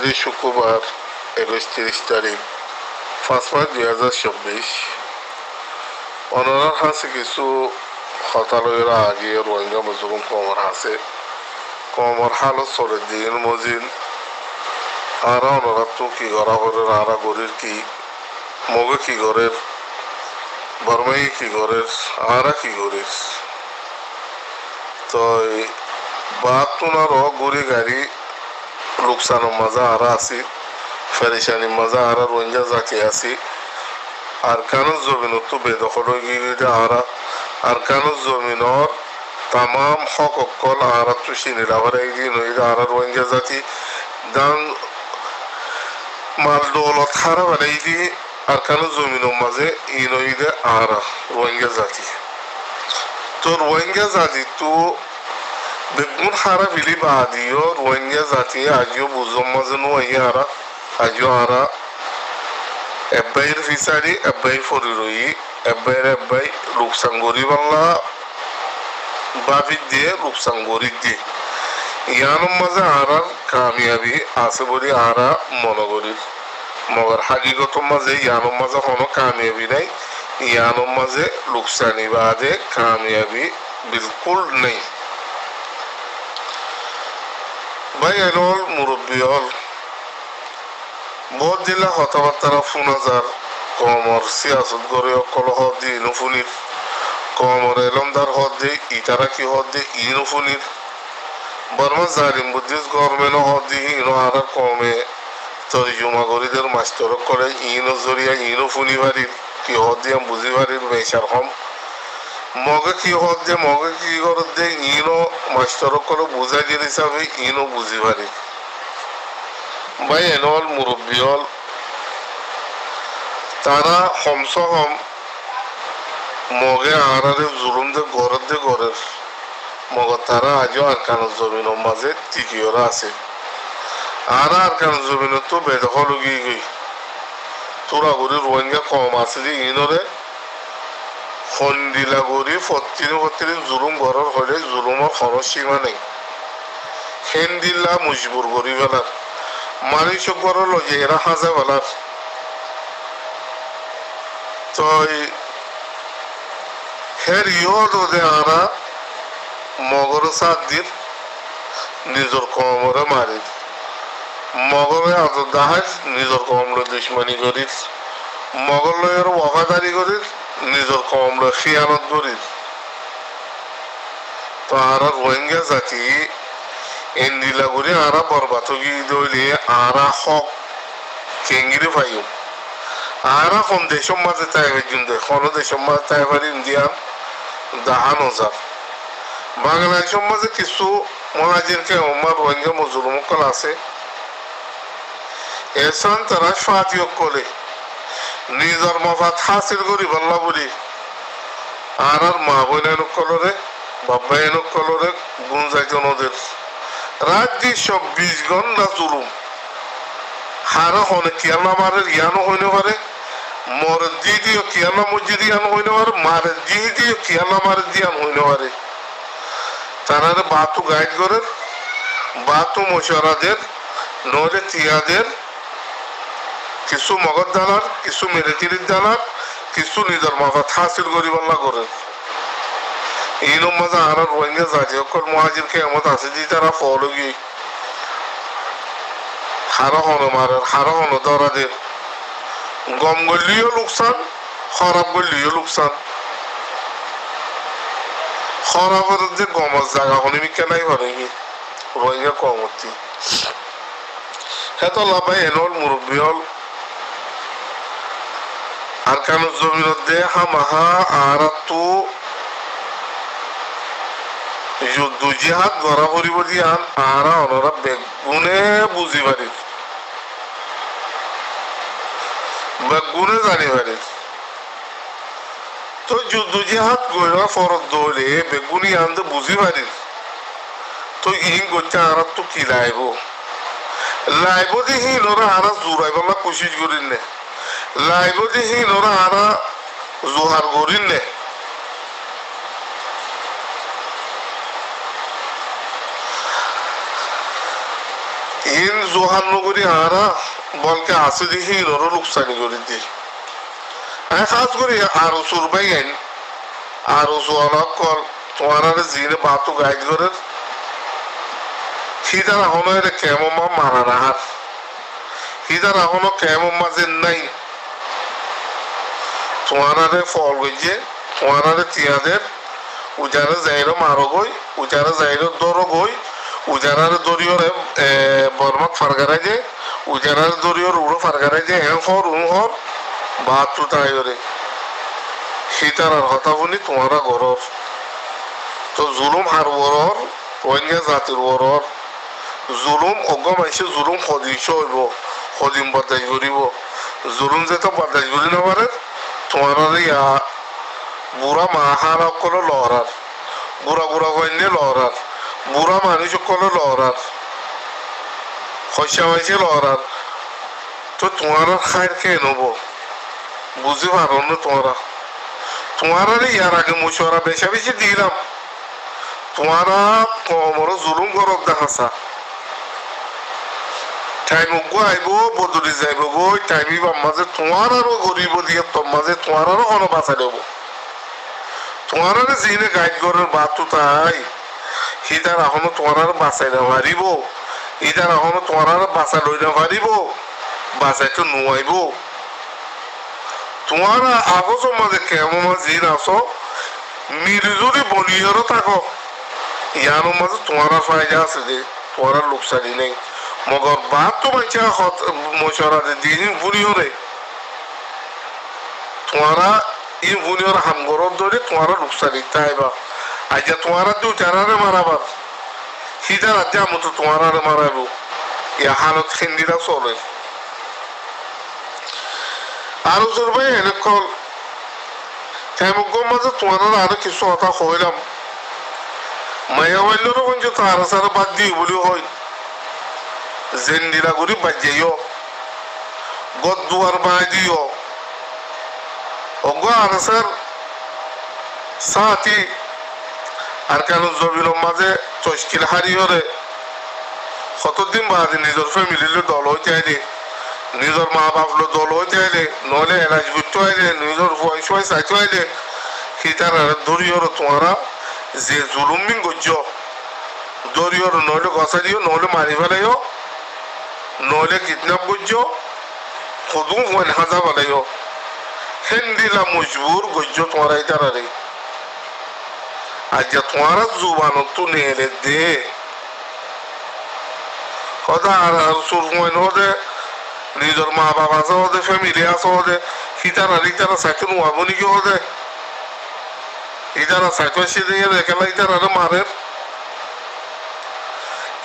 আজকে শুক্রবার 31 তারিখ 5 মার্চ 2024। অনরার হাসে কিছু হতালয়ের আগে রোহিঙ্গা মজলুম কমর হাসে কমর হালত চলে দিন মজিন আরা অনরাত তো কি করা করে আরা গরির কি মগে কি গরের বর্মাই কি গরের আরা কি গরির তো বাদ তোনার গড়ি গাড়ি লোকসানের মাজা আরা আছি ফেরেশানির মাজা আরা রোহিঙ্গা জাতি আছি আরকানুজ জমিনত তো বেদখল হয়ে গিয়ে আরা আরকানুজ জমিনর তামাম হক অকল আরা তো সিনিরা হয়ে গিয়ে নইলে আরা রোহিঙ্গা জাতি দান মাল দৌলত হারা বাড়াই দিয়ে আরকানুজ জমিনের মাঝে ই নইলে আরা রোহিঙ্গা জাতি তো রোহিঙ্গা জাতি তো বেগুন হারা বিলি বাদিও রোহিঙ্গা জাতি আজিও বুঝম মাঝে নয় আরা আজিও আরা এব্বাইয়ের ফিসারি এব্বাই ফরিরই এব্বাইয়ের এব্বাই রূপসাঙ্গরি বাংলা বাফি দিয়ে রূপসাঙ্গরি দিয়ে ইয়ানোর মাঝে আরার কামিয়াবি আছে বলি আরা মনে করি মগর হাকিগত মাঝে ইয়ানোর মাঝে কোনো কামিয়াবি নাই ইয়ানোর মাঝে লোকসানি বাদে কামিয়াবি বিলকুল নেই ভাই এনল মুরব্বী হল বহুত দিলা কথাবার্তারা ফুনাজার কমর সিয়াসত গড়ে অকল হদ দিয়ে ইনুফুনির কমর এলমদার হদ দিয়ে ইটারা কি হদ দিয়ে ইনুফুনির বর্মা জালিম বুদ্ধিস গভর্নমেন্ট হদ দিয়ে ইনো আর কমে তর্জমা গরিদের মাস্টর করে ইনো জরিয়া ইনো ফুনি বাড়ির কি হদ দিয়ে বুঝি বাড়ির বেচার হম মগে কি হদ দিয়ে মগে কি করত দিয়ে ইনো মাস্টর করে বুঝাই দিয়ে হিসাবে ইনো বুঝি বাড়ির ভাই এনল মুরব্বী হল তারা হমসহম মগে আরারে জুলুম দে গড়ের মগর তারা আজও আরকানুজ জমিনের মাঝে টিকিওরা আছে আরকানুজ জমিনের তো বেদখল গিয়ে গই তোরা গরি রোহিঙ্গা কম আছে যে ইনরে হন্দিলা গরি ফত্তিন জুলুম গড়ের হলে জুলুমের কোনো সীমা নেই হেন্দিল্লা মুজবুর গরি বেলার মানুষ গড় লগে এরা হাজা বেলার তো হের ইহদে আরা মগর সাত দিন নিজের কমরে মারি মগরে আদর দাহাজ নিজের কমরে দুশ্মনী করিস মগর লয়ের ওয়াফাদারি করিস নিজের কমরে খিয়ানত করিস তো আরা রোহিঙ্গা জাতি এন্ডিলা করে আরা বরবাদ গিয়ে দইলে আরা হক কেঙ্গিরে পাইও আরা কোন দেশের মাঝে তাই কিন্তু কোনো দেশের মাঝে তাই পারি ইন্ডিয়ান দাহান হাজার বাংলাদেশের মাঝে কিছু মহাজিরকে ওমার রোহিঙ্গা মজলুম কল আছে এসান তারা সাহায্য করে নিজের মফাত হাসিল করি বললা বলি আর মা বোন এনুক কলরে বাবা এনুক কলরে গুঞ্জাইত নদের রাত দি 24 ঘন্টা জুলুম হারা হনে কিয়ালা মারে ইয়ানো হইনে পারে মর দিদিও কিয়ালা মসজিদি আন হইনে পারে মারে দিদিও কিয়ালা মারে দিয়ান হইনে পারে তারা বাতু গাইড করে বাতু মশারাদের নইলে তিয়াদের কিছু মগজ দালার কিছু মিলিটারির দালার কিছু নিজের মাফাত হাসিল করি বল্লা করে এইরকম মাঝে আর রোহিঙ্গা জাতি অকল মহাজিরকে এমন আছে যে তারা ফলো গিয়ে হারা হনো মারের হারা হনো দরাদের গম গলিও লোকসান খরাব গলিও লোকসান খরাবের যে গমের জায়গা হনি কেনাই পারে রোহিঙ্গা কমতি হেত লাভাই এনল মুরব্বী হল আরকানুজ জমিনত দে হামাহা আর তো যুদ্ধ জিহাদ গড়া করিব দিয়ান আরা অনরা বেগুনে বুঝি পারি বেগুনে জানি পারি তো যুদ্ধ জিহাদ গড়া ফরত দলে বেগুনি আনতে বুঝি পারি তো ইন করতে আর তো কি লাইব লাইব দেখি ওরা আরা জোরাইবলা কোশিশ করিন নে লাইব দেখি ওরা আরা জোহার করিন নে ইন জোহান নগরী আরা বলকে আসে দেখি রো লোকসানি করে দি খাস করে আরো সুরবাই আইন আরো সোয়ালক কল তোমার জিনে বাতু গাইড করে হিদার এখনো এটা কেমন মারা রাহার হিদার এখনো কেমন মাঝে নাই তোমার ফল গইছে তোমার তিয়াদের উজারে যাইরো মারো গই উজারে যাইরো দরো গই উজারার দরিয়রে বর্মত ফারগারাই যে উজারার দরিয়র উড়ো ফারগারাই যে হর হর বাতু তাইরে হিতার আর হতা বলি তোমারা গরর তো জুলুম হার বরর অন্য জাতির বরর জুলুম অজ্ঞ মাইসে জুলুম সদিশ হইব সদিম বদাই করিব জুলুম যেটা বদাই করি না পারে তোমার ইয়া বুড়া মাহার সকলে লহরার বুড়া বুড়া কন্যা লহরার বুড়া মানুষ সকলে লহরার শস্য মাইসে লহরার তো তোমার খায়ের খেয়ে নেব বুঝতে পারো না তোমার ইয়ার আগে মুশওয়ারা বেশা বেশি দিলাম তোমারা কমর জুলুম গরব দেখাছা টাইম গো আইব বদলি যাইব গো টাইমি মাঝে তোমার আরো গরিব দিয়ে তোর মাঝে তোমার আরো কোনো বাঁচা দেব তোমার যিনি গাইড করার বাতু তাই সিটার এখনো তোমার আর বাঁচাই না পারিব ইটার এখনো তোমার আর বাঁচা লই না পারিব বাঁচাইতো নোয়াইব তোমার আগজ মাঝে কেমন জিন আছো মিলিজুলি বলিয়ারও থাকো ইয়ার মাঝে তোমার ফায়দা আছে যে তোমার লোকসানি নেই মগর বাদ তো বাচ্চা মশরা দিন ভুলিওরে তোমারা ই ভুলিওর হামগরর ধরে তোমার লোকসানি তাইবা আজ তোমার দু জানারে মারাবার সিদার আজ মতো তোমার মারাবো ইয়া হালত খেন্দিরা চলে আরো জোর ভাই এনেকল টাইমগর মাঝে তোমার আরো কিছু কথা কইলাম মায়া বাইলেরও কিন্তু তার সারা বাদ দিয়ে বলি হয় জেন্দিরা করি বাদ যাইও গদ দুয়ার বানাই দিও অজ্ঞ আর স্যার সাথী আর কেন জমির মাঝে চস্কিল হারিয়রে কতদিন বাদে নিজের ফ্যামিলির দল হইতে আইলে নিজের মা বাপলো দল হইতে আইলে নইলে এলাজ করতে আইলে নিজের বয়স বয়স চাইতে আইলে সীতার দরিয়র তোমারা যে জুলুমিন গজ্য দরিয়র নইলে গছা দিও নইলে মারি ফেলাইও নইলে কিডন্যাপ গজ্য খুদু মন হাজা ফেলাইও হেন্দিলা মজবুর গজ্য তোমারা ইতারে আজ তোমারা জুবান তো নেলে দে হদা আর সুর মন হদে নিজের মা বাপ আছে হদে ফ্যামিলি আছে হদে সীতারা ইতারা সাইতে নোয়াবো নাকি হদে ইতারা সাইতে সেদিন একেলা ইতারা মারে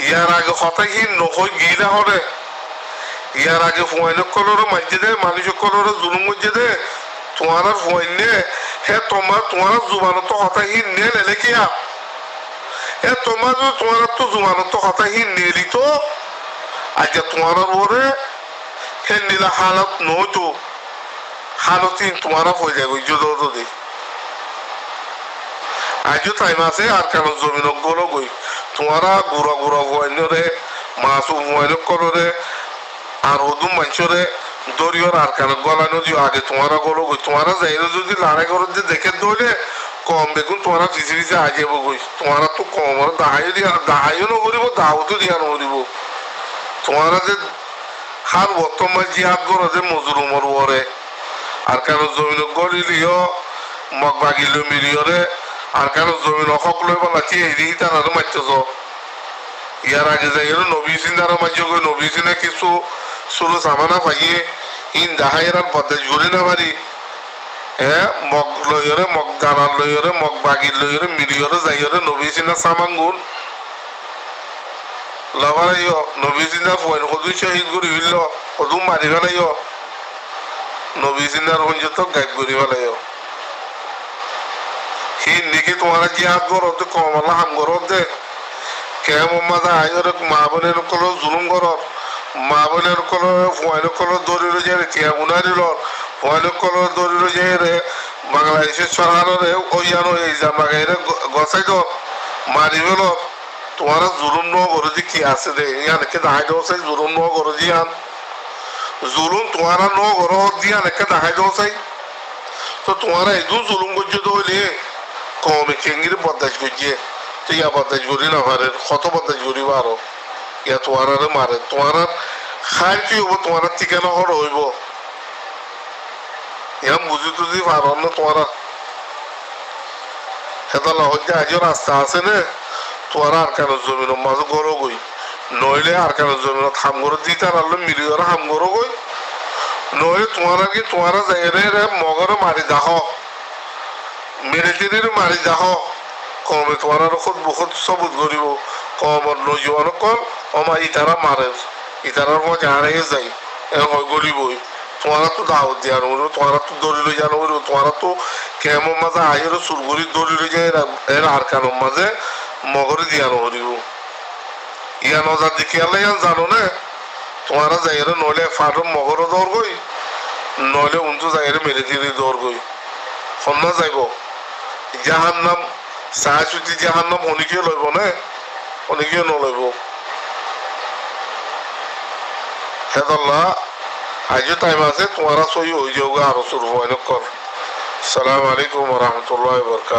ইয়ার আগে কথা কি নকই গিলা হরে ইয়ার আগে ফুয়াইন কলর মাঝে দে মানুষ কলর জুলুম মধ্যে দে তোমার ফুয়াইনে হে তোমার জুবান তো কথা কি নে লেলে কিয়া হে তোমার তো জুবান তো কথা কি নেলি তো আজ তোমার বরে হে নীলা হালত নইতো হালতিন তোমার হয়ে যায় ওই যুদ্ধ দি আজও টাইম আছে আর কেন জমিন গলো গই তোমারা গুড়া গুড়া ফুয়াইনরে মাছু ফুয়াইন কলরে আর ওদুম মানুষরে দরিয়র আর কেন গলানো দিও আগে তোমারা গলো গই তোমারা যাইলে যদি লড়াই করো যে দেখে দইলে কম বেগুন তোমারা পিছিয়ে পিছিয়ে আগে গই তোমারা তো কম দাহাইও নকরিব দাওতো দিয়া নকরিব তোমারা যে হার বর্তমান জিহাদ করো যে মজুরুমর ওরে আর কেন জমিন গলিলিও মগ বাগিল মিলিয়রে আর কেন জমিন সকলে বলাচ্ছি এই তারা মারতেছ ইয়ার আগে যাই নবী সিনারা মাঝে গই নবী সিনে কিছু সুরু সামানা পাইয়ে ইন দাহাইয়ের বদাজ ঘুরে না পারি মগ লইরে মগ দানার লইরে মগ বাগির লইরে মিলিয়রে যাইরে নবী সিনা সামান গুণ লাভারাইও নবী সিনার ফোন কদু শহীদ করি হইল কদু মারি ফেলাইও নবী সিনার পর্যন্ত গাইড করি ফেলাইও হিন্দিকে তোমার জিহাদ করো তো কমলা হাম করো দে কেমন মাঝে আইরে মা বোনের কলো জুলুম করো মা বোনের কলো ফোয়াইন কলো দরিল যায় টিয়া গুনারিল ফোয়াইন কলো দরিল যায় রে বাংলাদেশের সরকারের ওইয়ানো এই জামাগাইরে গছাই দো মারি ফেল তোমারা জুলুম ন গরজি কি আছে দে ইয়ান কে দাহাই দোসাই জুলুম ন গরজি আন জুলুম তোমারা ন গর দিয়ান কে দাহাই দোসাই তো তোমারা এদু জুলুম গজ্জে তো হইলে কমে কেঙ্গির বদাস গজ্জে তো ইয়া বদাস গরি না পারে কত বদাস গরি পারো ইয়া তোমারা মারে তোমারা খায় কি হবো তোমারা ঠিকানা হর হইব ইয়াম বুঝি টুজি পারো না তোমারা হেতালা হইতে আজও রাস্তা আছে নে তোমারা আর কেন জমিন মাঝে গরো গই নইলে আর কেন জমিন হাম গরো দিতে আনলো মিলি গরো হাম গরো গই নইলে তোমারা কি তোমারা যাই রে মগরে মারি দাহ মেরে দিনের মারি দাহ কমে তোমার খুদ বহুত সবুত করিব কম নজীবন কল অমা ইতারা মারে ইতারার মধ্যে হারিয়ে যাই এরকম গরিবই তোমারা তো দাওয়াত দিয়া নবো তোমারা তো দড়ি লই জানো তোমারা তো কেমন মাঝে আইয়ের সুরগুড়ি দড়ি লই যায় এর আর কারণ মাঝে মগরে দিয়া নবরিব ইয়া নজার দিকে আল্লাহ ইয়ান জানো না তোমারা যাইরে নইলে ফাটো মগরও দৌড় গই নইলে উন্তু যাইরে মেরে দিয়ে দৌড় গই সন্না যাইব জাহান নাম সাহায্যতি জাহান নাম অনেকেও লইব না অনেকেও নলইব হেদল্লাহ আজও টাইম আছে তোমারা সই হয়ে যাওগা আরো শুরু হয় কর সালাম আলাইকুম রহমতুল্লাহ বরকাত